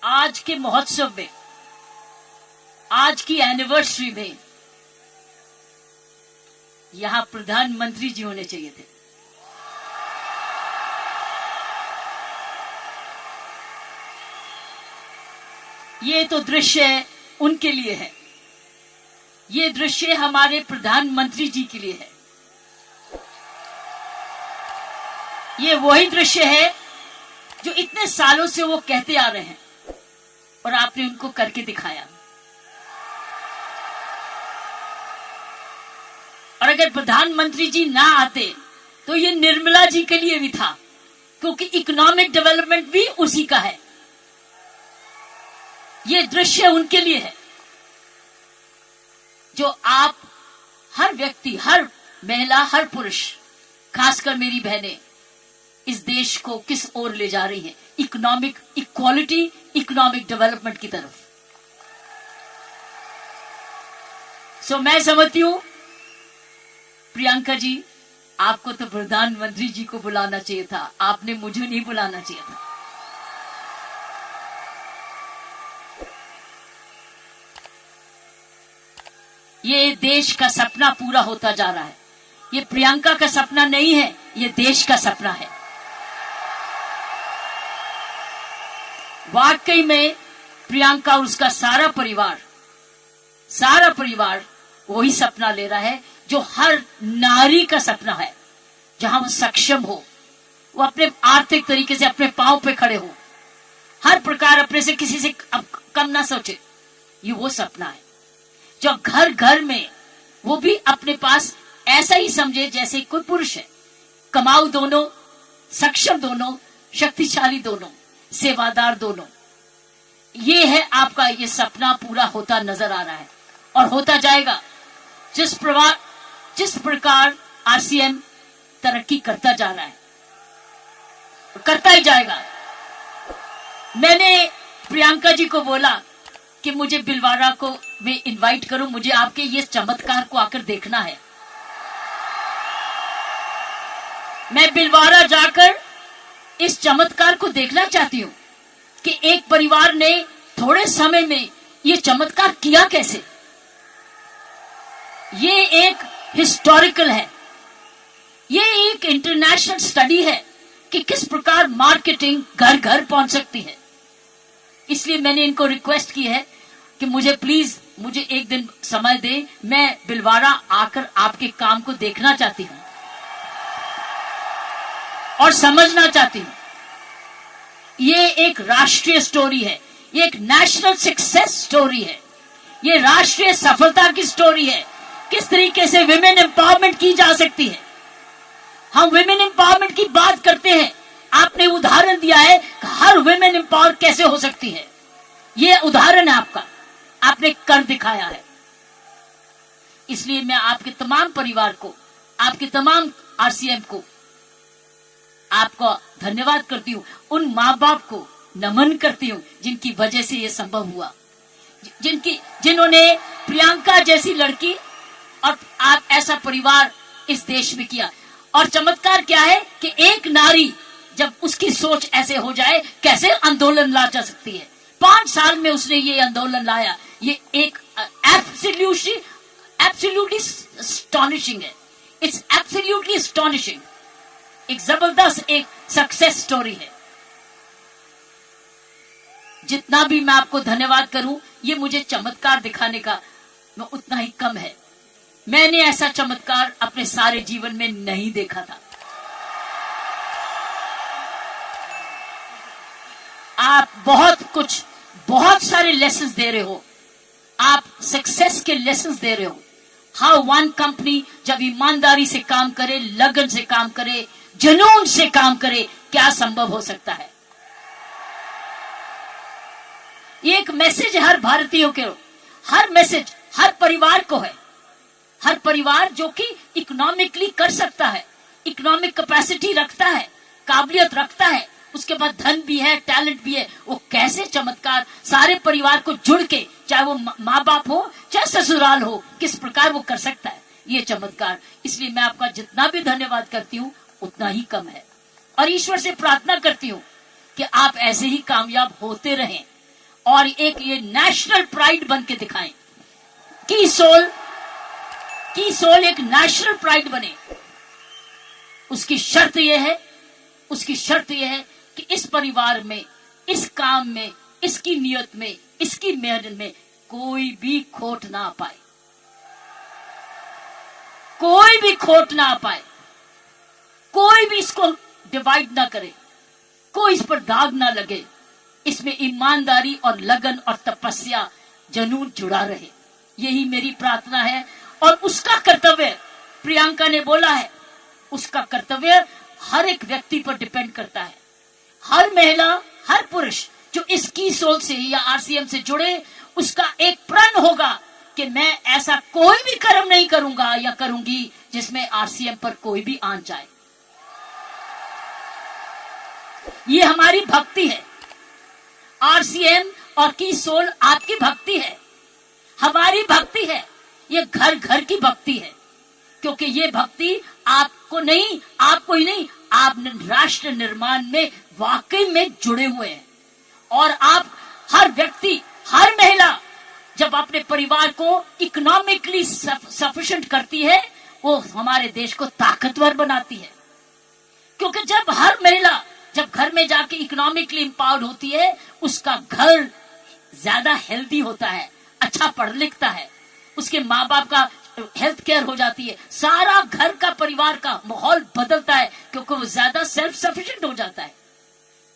आज के महोत्सव में, आज की एनिवर्सरी में यहां प्रधानमंत्री जी होने चाहिए थे। ये तो दृश्य उनके लिए है, ये दृश्य हमारे प्रधानमंत्री जी के लिए है। ये वही दृश्य है जो इतने सालों से वो कहते आ रहे हैं और आपने उनको करके दिखाया। और अगर प्रधानमंत्री जी ना आते तो ये निर्मला जी के लिए भी था, क्योंकि इकोनॉमिक डेवलपमेंट भी उसी का है। ये दृश्य उनके लिए है जो आप हर व्यक्ति, हर महिला, हर पुरुष, खासकर मेरी बहनें इस देश को किस ओर ले जा रही हैं, इकोनॉमिक इक्वालिटी, इकोनॉमिक डेवलपमेंट की तरफ। सो मैं समझती हूं प्रियंका जी, आपको तो प्रधानमंत्री जी को बुलाना चाहिए था, आपने मुझे नहीं बुलाना चाहिए था। ये देश का सपना पूरा होता जा रहा है। ये प्रियंका का सपना नहीं है, ये देश का सपना है। वाकई में प्रियंका और उसका सारा परिवार वही सपना ले रहा है जो हर नारी का सपना है, जहां वो सक्षम हो, वो अपने आर्थिक तरीके से अपने पांव पे खड़े हो, हर प्रकार अपने से किसी से कम ना सोचे। ये वो सपना है जो घर घर में वो भी अपने पास ऐसा ही समझे जैसे कोई पुरुष है। कमाऊ दोनों, सक्षम दोनों, शक्तिशाली दोनों, सेवादार दोनों। ये है आपका, ये सपना पूरा होता नजर आ रहा है और होता जाएगा। जिस प्रकार आरसीएम तरक्की करता जा रहा है, करता ही जाएगा। मैंने प्रियंका जी को बोला कि मुझे बिलवाड़ा को मैं इनवाइट करूं, मुझे आपके ये चमत्कार को आकर देखना है। मैं बिलवाड़ा जाकर इस चमत्कार को देखना चाहती हूं कि एक परिवार ने थोड़े समय में ये चमत्कार किया कैसे। ये एक हिस्टोरिकल है, ये एक इंटरनेशनल स्टडी है कि किस प्रकार मार्केटिंग घर घर पहुंच सकती है। इसलिए मैंने इनको रिक्वेस्ट की है कि मुझे एक दिन समय दे, मैं बिलवाड़ा आकर आपके काम को देखना चाहती हूं और समझना चाहती हूं। ये एक राष्ट्रीय स्टोरी है, ये एक नेशनल सक्सेस स्टोरी है, ये राष्ट्रीय सफलता की स्टोरी है। किस तरीके से विमेन एम्पावरमेंट की जा सकती है। हम विमेन एम्पावरमेंट की बात करते हैं, आपने उदाहरण दिया है कि हर विमेन एम्पावर कैसे हो सकती है। ये उदाहरण है आपका, आपने कर दिखाया है। इसलिए मैं आपके तमाम परिवार को, आपके तमाम आरसीएम को, आपको धन्यवाद करती हूँ। उन माँ बाप को नमन करती हूँ जिनकी वजह से ये संभव हुआ, जिन्होंने प्रियंका जैसी लड़की और आप ऐसा परिवार इस देश में किया। और चमत्कार क्या है कि एक नारी जब उसकी सोच ऐसे हो जाए, कैसे आंदोलन ला जा सकती है। 5 साल में उसने ये आंदोलन लाया। ये एक एब्सोल्युटली एस्टॉनिशिंग है। It's absolutely astonishing. एक जबरदस्त एक सक्सेस स्टोरी है। जितना भी मैं आपको धन्यवाद करूं, ये मुझे चमत्कार दिखाने का उतना ही कम है। मैंने ऐसा चमत्कार अपने सारे जीवन में नहीं देखा था। आप बहुत सारे लेसन्स दे रहे हो, आप सक्सेस के लेसन्स दे रहे हो। हाउ वन कंपनी जब ईमानदारी से काम करे, लगन से काम करे, जुनून से काम करे, क्या संभव हो सकता है। ये एक मैसेज है हर भारतीयों के, हर मैसेज हर परिवार को है। हर परिवार जो कि इकोनॉमिकली कर सकता है, इकोनॉमिक कैपेसिटी रखता है, काबिलियत रखता है, उसके बाद धन भी है, टैलेंट भी है, वो कैसे चमत्कार सारे परिवार को जुड़ के, चाहे वो माँ बाप हो चाहे ससुराल हो, किस प्रकार वो कर सकता है ये चमत्कार। इसलिए मैं आपका जितना भी धन्यवाद करती हूँ उतना ही कम है। और ईश्वर से प्रार्थना करती हूँ कि आप ऐसे ही कामयाब होते रहें, और एक ये नेशनल प्राइड बन के दिखाएं। की सोल एक नेशनल प्राइड बने। उसकी शर्त यह है कि इस परिवार में, इस काम में, इसकी नियत में, इसकी मेहनत में कोई भी खोट ना पाए, कोई भी खोट ना पाए, कोई भी इसको डिवाइड ना करे, कोई इस पर दाग ना लगे। इसमें ईमानदारी और लगन और तपस्या, जुनून जुड़ा रहे। यही मेरी प्रार्थना है। और उसका कर्तव्य, प्रियंका ने बोला है, उसका कर्तव्य हर एक व्यक्ति पर डिपेंड करता है। हर महिला, हर पुरुष जो इस की सोल से या आरसीएम से जुड़े, उसका एक प्रण होगा कि मैं ऐसा कोई भी कर्म नहीं करूंगा या करूंगी जिसमें आरसीएम पर कोई भी आंच जाए। ये हमारी भक्ति है। आरसीएम और की सोल आपकी भक्ति है, हमारी भक्ति है। ये घर घर की भक्ति है, क्योंकि ये भक्ति आपको ही नहीं, आप राष्ट्र निर्माण में वाकई में जुड़े हुए हैं। और आप हर व्यक्ति, हर महिला जब अपने परिवार को इकोनॉमिकली सफिशिएंट करती है, वो हमारे देश को ताकतवर बनाती है। क्योंकि जब हर महिला जब घर में जाके इकोनॉमिकली एम्पावर्ड होती है, उसका घर ज्यादा हेल्दी होता है, अच्छा पढ़ लिखता है, उसके माँ बाप का हेल्थ केयर हो जाती है, सारा घर का परिवार का माहौल बदलता है, क्योंकि वो ज्यादा सेल्फ सफिशिएंट हो जाता है,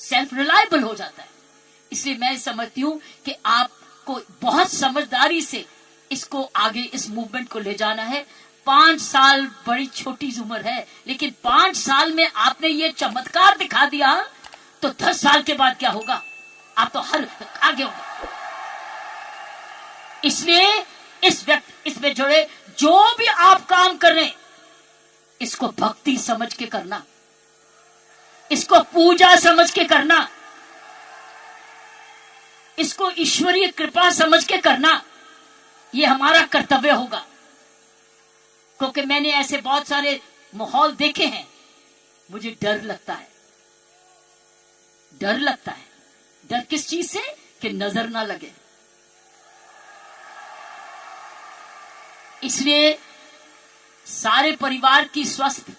सेल्फ रिलायबल हो जाता है। इसलिए मैं समझती हूँ कि आपको बहुत समझदारी से इसको आगे, इस मूवमेंट को ले जाना है। 5 साल बड़ी छोटी उम्र है, लेकिन 5 साल में आपने ये चमत्कार दिखा दिया, तो 10 साल के बाद क्या होगा? आप तो हर आगे होंगे। इसलिए इसमें जुड़े जो भी आप काम कर रहे हैं, इसको भक्ति समझ के करना, इसको पूजा समझ के करना, इसको ईश्वरीय कृपा समझ के करना। ये हमारा कर्तव्य होगा। क्योंकि मैंने ऐसे बहुत सारे माहौल देखे हैं, मुझे डर लगता है। डर किस चीज से? कि नजर ना लगे। इसलिए सारे परिवार की स्वस्थ,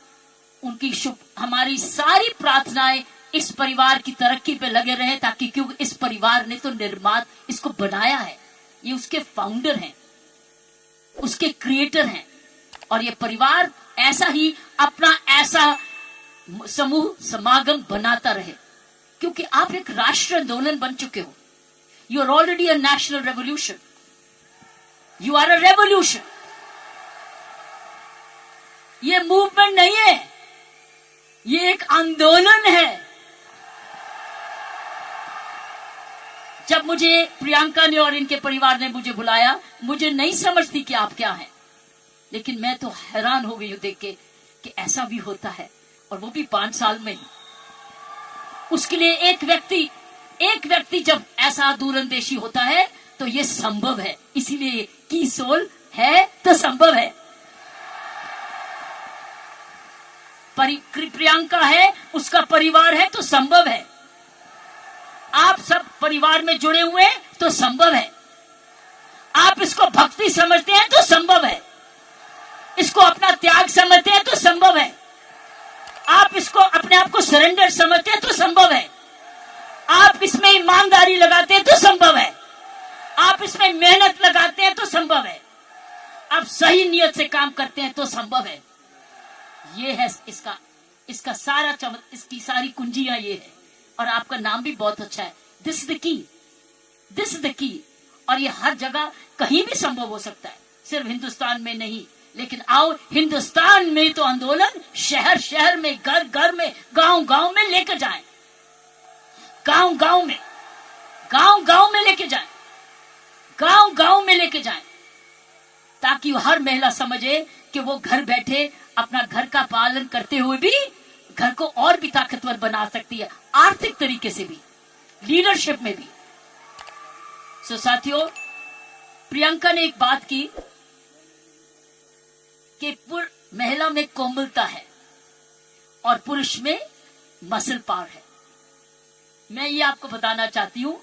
उनकी शुभ, हमारी सारी प्रार्थनाएं इस परिवार की तरक्की पे लगे रहे, ताकि क्योंकि इस परिवार ने तो निर्माण इसको बनाया है, ये उसके फाउंडर हैं, उसके क्रिएटर हैं। और ये परिवार ऐसा ही अपना ऐसा समूह समागम बनाता रहे, क्योंकि आप एक राष्ट्र आंदोलन बन चुके हो। You are already a national revolution, you are a revolution. ये मूवमेंट नहीं है, ये एक आंदोलन है। जब मुझे प्रियंका ने और इनके परिवार ने मुझे बुलाया, मुझे नहीं समझती कि आप क्या हैं, लेकिन मैं तो हैरान हो गई हूं देख के कि ऐसा भी होता है, और वो भी 5 साल में। उसके लिए एक व्यक्ति जब ऐसा दूरंदेशी होता है तो ये संभव है। इसीलिए की सोल है तो संभव है। प्रियंका है, उसका परिवार है तो संभव है। आप सब परिवार में जुड़े हुए हैं तो संभव है। आप इसको भक्ति समझते हैं तो संभव है। इसको अपना त्याग समझते हैं तो संभव है। आप इसको अपने आप को सरेंडर समझते हैं तो संभव है। आप इसमें ईमानदारी लगाते हैं तो संभव है। आप इसमें मेहनत लगाते हैं तो संभव है। आप सही नियत से काम करते हैं तो संभव है। ये है इसका सारा इसकी सारी कुंजियां ये है। और आपका नाम भी बहुत अच्छा है, दिस इज द की। और ये हर जगह कहीं भी संभव हो सकता है, सिर्फ हिंदुस्तान में नहीं। लेकिन आओ, हिंदुस्तान में तो आंदोलन शहर शहर में, घर घर में, गांव गांव में लेकर जाएं, गांव गांव में लेके जाएं, गांव में लेके जाएं, ताकि हर महिला समझे कि वो घर बैठे अपना घर का पालन करते हुए भी घर को और भी ताकतवर बना सकती है, आर्थिक तरीके से भी, लीडरशिप में भी। सो साथियों, प्रियंका ने एक बात की कि महिला में कोमलता है और पुरुष में मसल पावर है। मैं ये आपको बताना चाहती हूं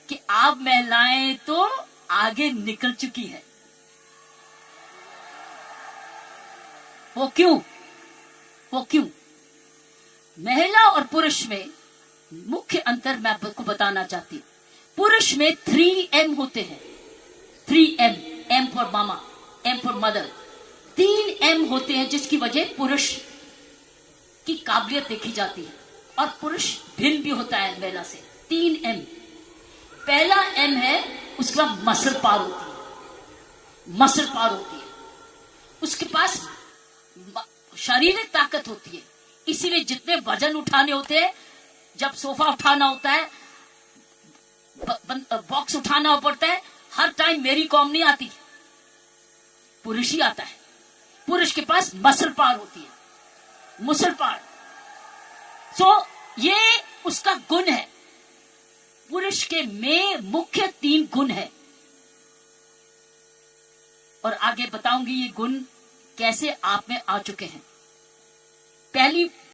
कि आप महिलाएं तो आगे निकल चुकी है। वो क्यों? महिला और पुरुष में मुख्य अंतर मैं आपको बताना चाहती हूं। पुरुष में 3M होते हैं। 3M, M for mama, M for mother. 3M होते हैं जिसकी वजह पुरुष की काबिलियत देखी जाती है और पुरुष भिन्न भी होता है महिला से। 3M। पहला M है, उसके बाद मसल पावर होती है। मसल पावर होती है, उसके पास शारीरिक ताकत होती है। इसीलिए जितने वजन उठाने होते हैं, जब सोफा उठाना होता है, बॉक्स उठाना पड़ता है, हर टाइम मेरी कॉम नहीं आती, पुरुष ही आता है। पुरुष के पास मसल पावर होती है, मुसल पावर। ये उसका गुण है। पुरुष के में मुख्य 3 गुण है और आगे बताऊंगी ये गुण कैसे आप में आ चुके हैं।